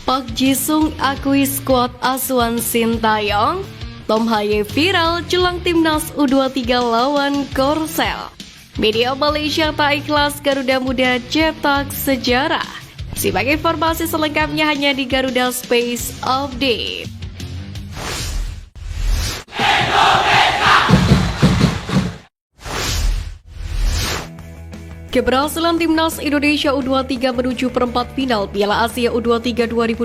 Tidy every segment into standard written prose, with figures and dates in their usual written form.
Park Ji-sung akui skuad asuhan Sintayong. Tom Haye viral jelang timnas U23 lawan Korsel. Media Malaysia tak ikhlas Garuda Muda cetak sejarah. Simak informasi selengkapnya hanya di Garuda Space Update. Keberhasilan timnas Indonesia U23 menuju perempat final Piala Asia U23 2024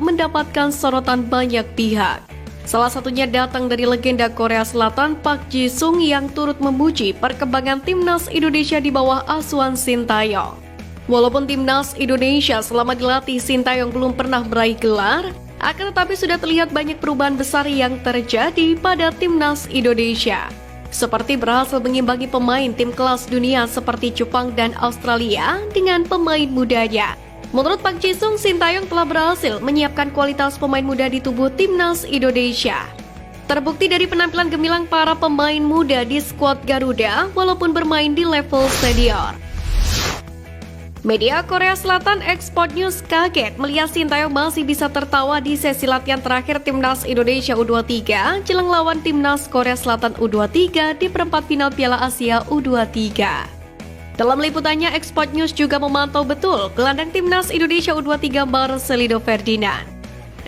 mendapatkan sorotan banyak pihak. Salah satunya datang dari legenda Korea Selatan Park Ji-sung yang turut memuji perkembangan timnas Indonesia di bawah asuhan Sintayong. Walaupun timnas Indonesia selama dilatih Sintayong belum pernah meraih gelar, akan tetapi sudah terlihat banyak perubahan besar yang terjadi pada timnas Indonesia. Seperti berhasil mengimbangi pemain tim kelas dunia seperti Jepang dan Australia dengan pemain mudanya. Menurut Park Ji-sung, Sintayong telah berhasil menyiapkan kualitas pemain muda di tubuh timnas Indonesia. Terbukti dari penampilan gemilang para pemain muda di skuad Garuda walaupun bermain di level senior. Media Korea Selatan Export News kaget melihat Sintayong masih bisa tertawa di sesi latihan terakhir timnas Indonesia U23 jelang lawan timnas Korea Selatan U23 di perempat final Piala Asia U23. Dalam liputannya, Export News juga memantau betul gelandang timnas Indonesia U23 Marcelino Ferdinand.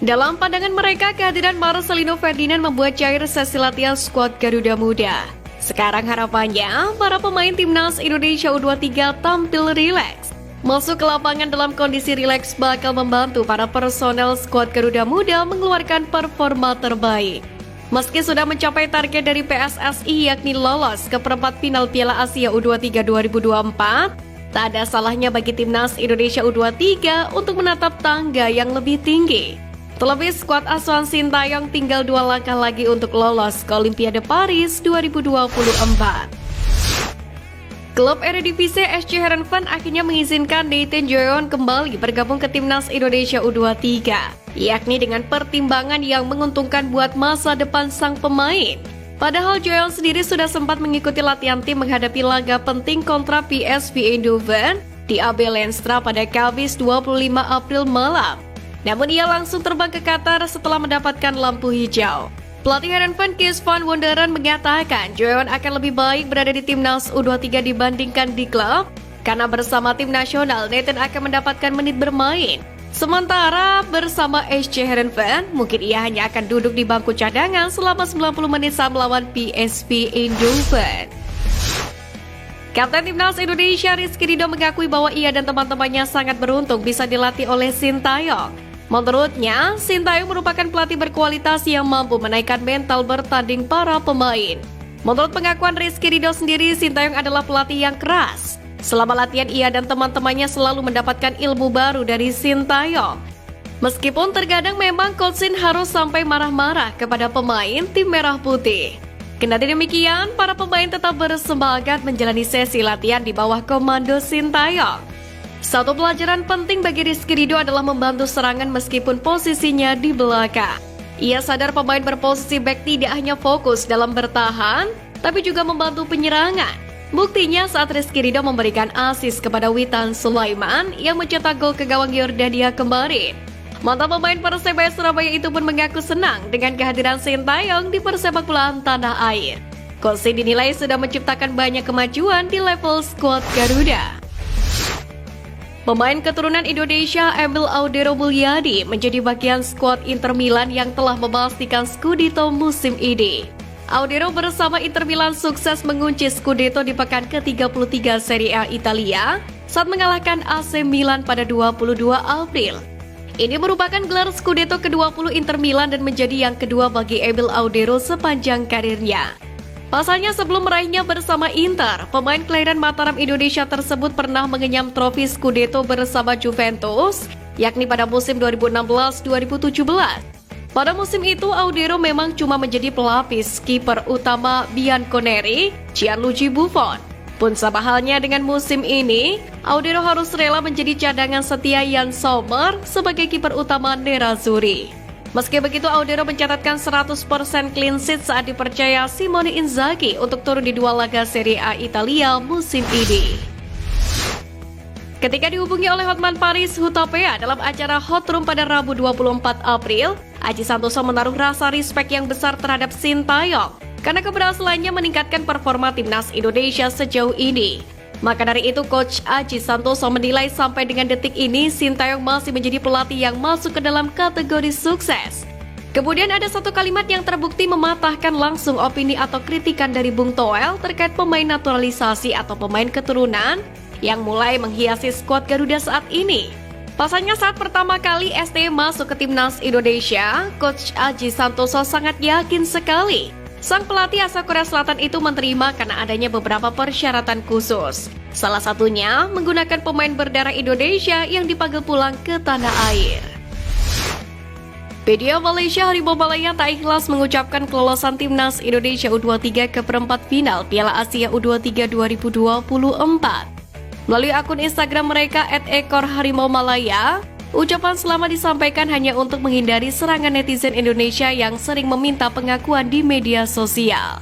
Dalam pandangan mereka, kehadiran Marcelino Ferdinand membuat cair sesi latihan skuad Garuda Muda. Sekarang harapannya, para pemain timnas Indonesia U23 tampil rileks. Masuk ke lapangan dalam kondisi rileks bakal membantu para personel skuad Garuda Muda mengeluarkan performa terbaik. Meski sudah mencapai target dari PSSI yakni lolos ke perempat final Piala Asia U23 2024, tak ada salahnya bagi timnas Indonesia U23 untuk menatap tangga yang lebih tinggi. Terlebih skuad asuhan Sintayong tinggal 2 langkah lagi untuk lolos ke Olimpiade Paris 2024. Klub Eredivisie SC Heerenveen akhirnya mengizinkan Nathan Joyon kembali bergabung ke timnas Indonesia U23, yakni dengan pertimbangan yang menguntungkan buat masa depan sang pemain. Padahal Joyon sendiri sudah sempat mengikuti latihan tim menghadapi laga penting kontra PSV Eindhoven di AB Lenstra pada Kamis 25 April malam. Namun ia langsung terbang ke Qatar setelah mendapatkan lampu hijau. Pelatih Heerenveen Kees van Wonderen mengatakan Joyon akan lebih baik berada di timnas U23 dibandingkan di klub, karena bersama tim nasional Nathan akan mendapatkan menit bermain. Sementara bersama SC Heerenveen, mungkin ia hanya akan duduk di bangku cadangan selama 90 menit saat melawan PSV Eindhoven. Kapten timnas Indonesia Rizky Ridho mengakui bahwa ia dan teman-temannya sangat beruntung bisa dilatih oleh Sintayong. Menurutnya, Sintayong merupakan pelatih berkualitas yang mampu menaikkan mental bertanding para pemain. Menurut pengakuan Rizky Ridho sendiri, Sintayong adalah pelatih yang keras. Selama latihan, ia dan teman-temannya selalu mendapatkan ilmu baru dari Sintayong. Meskipun terkadang memang Coach Sin harus sampai marah-marah kepada pemain tim merah putih. Kendati demikian, para pemain tetap bersemangat menjalani sesi latihan di bawah komando Sintayong. Satu pelajaran penting bagi Rizky Ridho adalah membantu serangan meskipun posisinya di belakang. Ia sadar pemain berposisi back tidak hanya fokus dalam bertahan, tapi juga membantu penyerangan. Buktinya saat Rizky Ridho memberikan asis kepada Witan Sulaiman yang mencetak gol ke gawang Yordania kemarin. Mantan pemain Persebaya Surabaya itu pun mengaku senang dengan kehadiran Sintayong di persepakbolaan tanah air. Coach Sin dinilai sudah menciptakan banyak kemajuan di level skuad Garuda. Pemain keturunan Indonesia Emil Audero Mulyadi menjadi bagian skuad Inter Milan yang telah memastikan Scudetto musim ini. Audero bersama Inter Milan sukses mengunci Scudetto di pekan ke-33 Serie A Italia saat mengalahkan AC Milan pada 22 April. Ini merupakan gelar Scudetto ke-20 Inter Milan dan menjadi yang kedua bagi Emil Audero sepanjang karirnya. Pasalnya sebelum meraihnya bersama Inter, pemain kelahiran Mataram Indonesia tersebut pernah mengenyam trofi Scudetto bersama Juventus, yakni pada musim 2016-2017. Pada musim itu, Audero memang cuma menjadi pelapis kiper utama Bianconeri, Gianluigi Buffon. Pun sama halnya dengan musim ini, Audero harus rela menjadi cadangan setia Jan Sommer sebagai kiper utama Nerazzurri. Meski begitu, Audero mencatatkan 100% clean sheet saat dipercaya Simone Inzaghi untuk turun di 2 laga Serie A Italia musim ini. Ketika dihubungi oleh Hotman Paris Hutapea dalam acara Hot Room pada Rabu 24 April, Aji Santoso menaruh rasa respek yang besar terhadap Sintayong karena keberhasilannya meningkatkan performa timnas Indonesia sejauh ini. Maka dari itu, Coach Aji Santoso menilai sampai dengan detik ini Sintayong masih menjadi pelatih yang masuk ke dalam kategori sukses. Kemudian ada satu kalimat yang terbukti mematahkan langsung opini atau kritikan dari Bung Toel terkait pemain naturalisasi atau pemain keturunan yang mulai menghiasi skuad Garuda saat ini. Pasalnya saat pertama kali ST masuk ke timnas Indonesia, Coach Aji Santoso sangat yakin sekali sang pelatih asal Korea Selatan itu menerima karena adanya beberapa persyaratan khusus. Salah satunya menggunakan pemain berdarah Indonesia yang dipanggil pulang ke tanah air. Video Malaysia Harimau Malaya tak ikhlas mengucapkan kelolosan timnas Indonesia U23 ke perempat final Piala Asia U23 2024. Melalui akun Instagram mereka @ekorharimaumalaya, ucapan selamat disampaikan hanya untuk menghindari serangan netizen Indonesia yang sering meminta pengakuan di media sosial.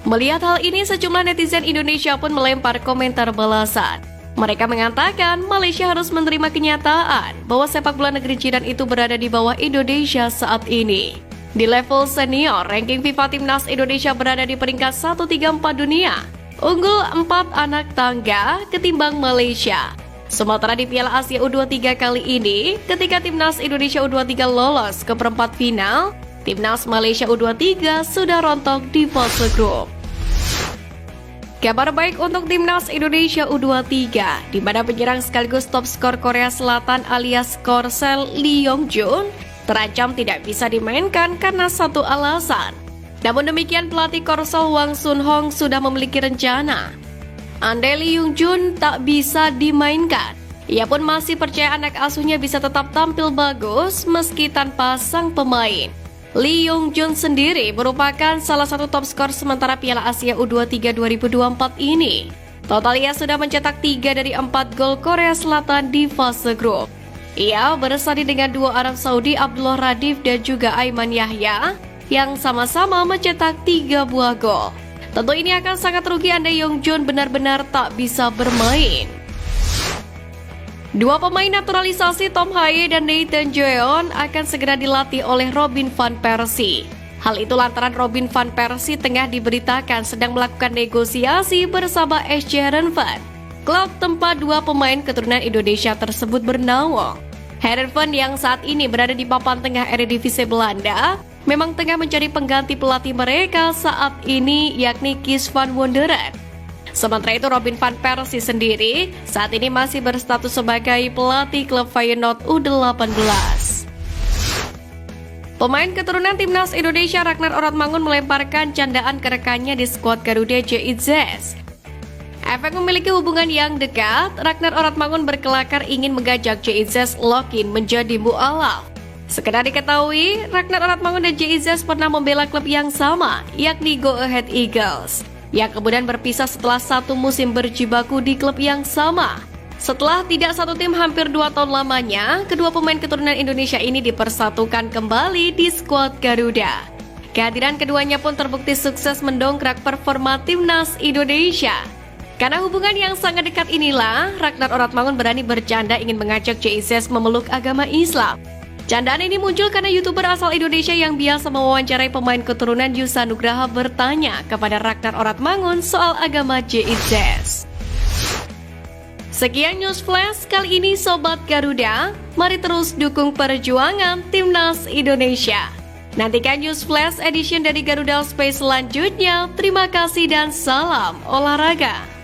Melihat hal ini, sejumlah netizen Indonesia pun melempar komentar balasan. Mereka mengatakan Malaysia harus menerima kenyataan bahwa sepak bola negeri jiran itu berada di bawah Indonesia saat ini. Di level senior, ranking FIFA Timnas Indonesia berada di peringkat 134 dunia. Unggul 4 anak tangga ketimbang Malaysia. Sementara di Piala Asia U23 kali ini, ketika Timnas Indonesia U23 lolos ke perempat final, Timnas Malaysia U23 sudah rontok di fase grup. Kabar baik untuk Timnas Indonesia U23, di mana penyerang sekaligus top skor Korea Selatan alias Korsel Lee Yong-jun terancam tidak bisa dimainkan karena satu alasan. Namun demikian, pelatih Korsel Wang Sun-hong sudah memiliki rencana. Andai Lee Yong-jun tak bisa dimainkan, ia pun masih percaya anak asuhnya bisa tetap tampil bagus meski tanpa sang pemain. Lee Yong-jun sendiri merupakan salah satu top skor sementara Piala Asia U23 2024 ini. Total ia sudah mencetak 3 dari 4 gol Korea Selatan di fase grup. Ia bersanding dengan duo Arab Saudi Abdullah Radif dan juga Aiman Yahya yang sama-sama mencetak 3 buah gol. Tentu ini akan sangat rugi andai Yong-jun benar-benar tak bisa bermain. Dua pemain naturalisasi Tom Haye dan Nathan Jeon akan segera dilatih oleh Robin van Persie. Hal itu lantaran Robin van Persie tengah diberitakan sedang melakukan negosiasi bersama SC Heerenveen, klub tempat dua pemain keturunan Indonesia tersebut bernaung. Heerenveen yang saat ini berada di papan tengah Eredivisie Belanda memang tengah mencari pengganti pelatih mereka saat ini, yakni Kees van Wonderen. Sementara itu, Robin van Persie sendiri saat ini masih berstatus sebagai pelatih klub Feyenoord U18. Pemain keturunan timnas Indonesia Ragnar Oratmangun melemparkan candaan ke rekannya di skuad Garuda JIZS. Efek memiliki hubungan yang dekat, Ragnar Oratmangun berkelakar ingin mengajak JIZS lock-in menjadi mu'alaf. Sekedar diketahui, Ragnar Oratmangun dan JIZS pernah membela klub yang sama, yakni Go Ahead Eagles, yang kemudian berpisah setelah satu musim berjibaku di klub yang sama. Setelah tidak satu tim hampir 2 tahun lamanya, kedua pemain keturunan Indonesia ini dipersatukan kembali di skuad Garuda. Kehadiran keduanya pun terbukti sukses mendongkrak performa timnas Indonesia. Karena hubungan yang sangat dekat inilah, Ragnar Oratmangun berani bercanda ingin mengajak JIZS memeluk agama Islam. Candaan ini muncul karena YouTuber asal Indonesia yang biasa mewawancarai pemain keturunan Yusa Nugraha bertanya kepada Ragnar Oratmangun soal agama JIZS. Sekian News Flash kali ini Sobat Garuda, mari terus dukung perjuangan Timnas Indonesia. Nantikan News Flash edition dari Garuda Space selanjutnya. Terima kasih dan salam olahraga.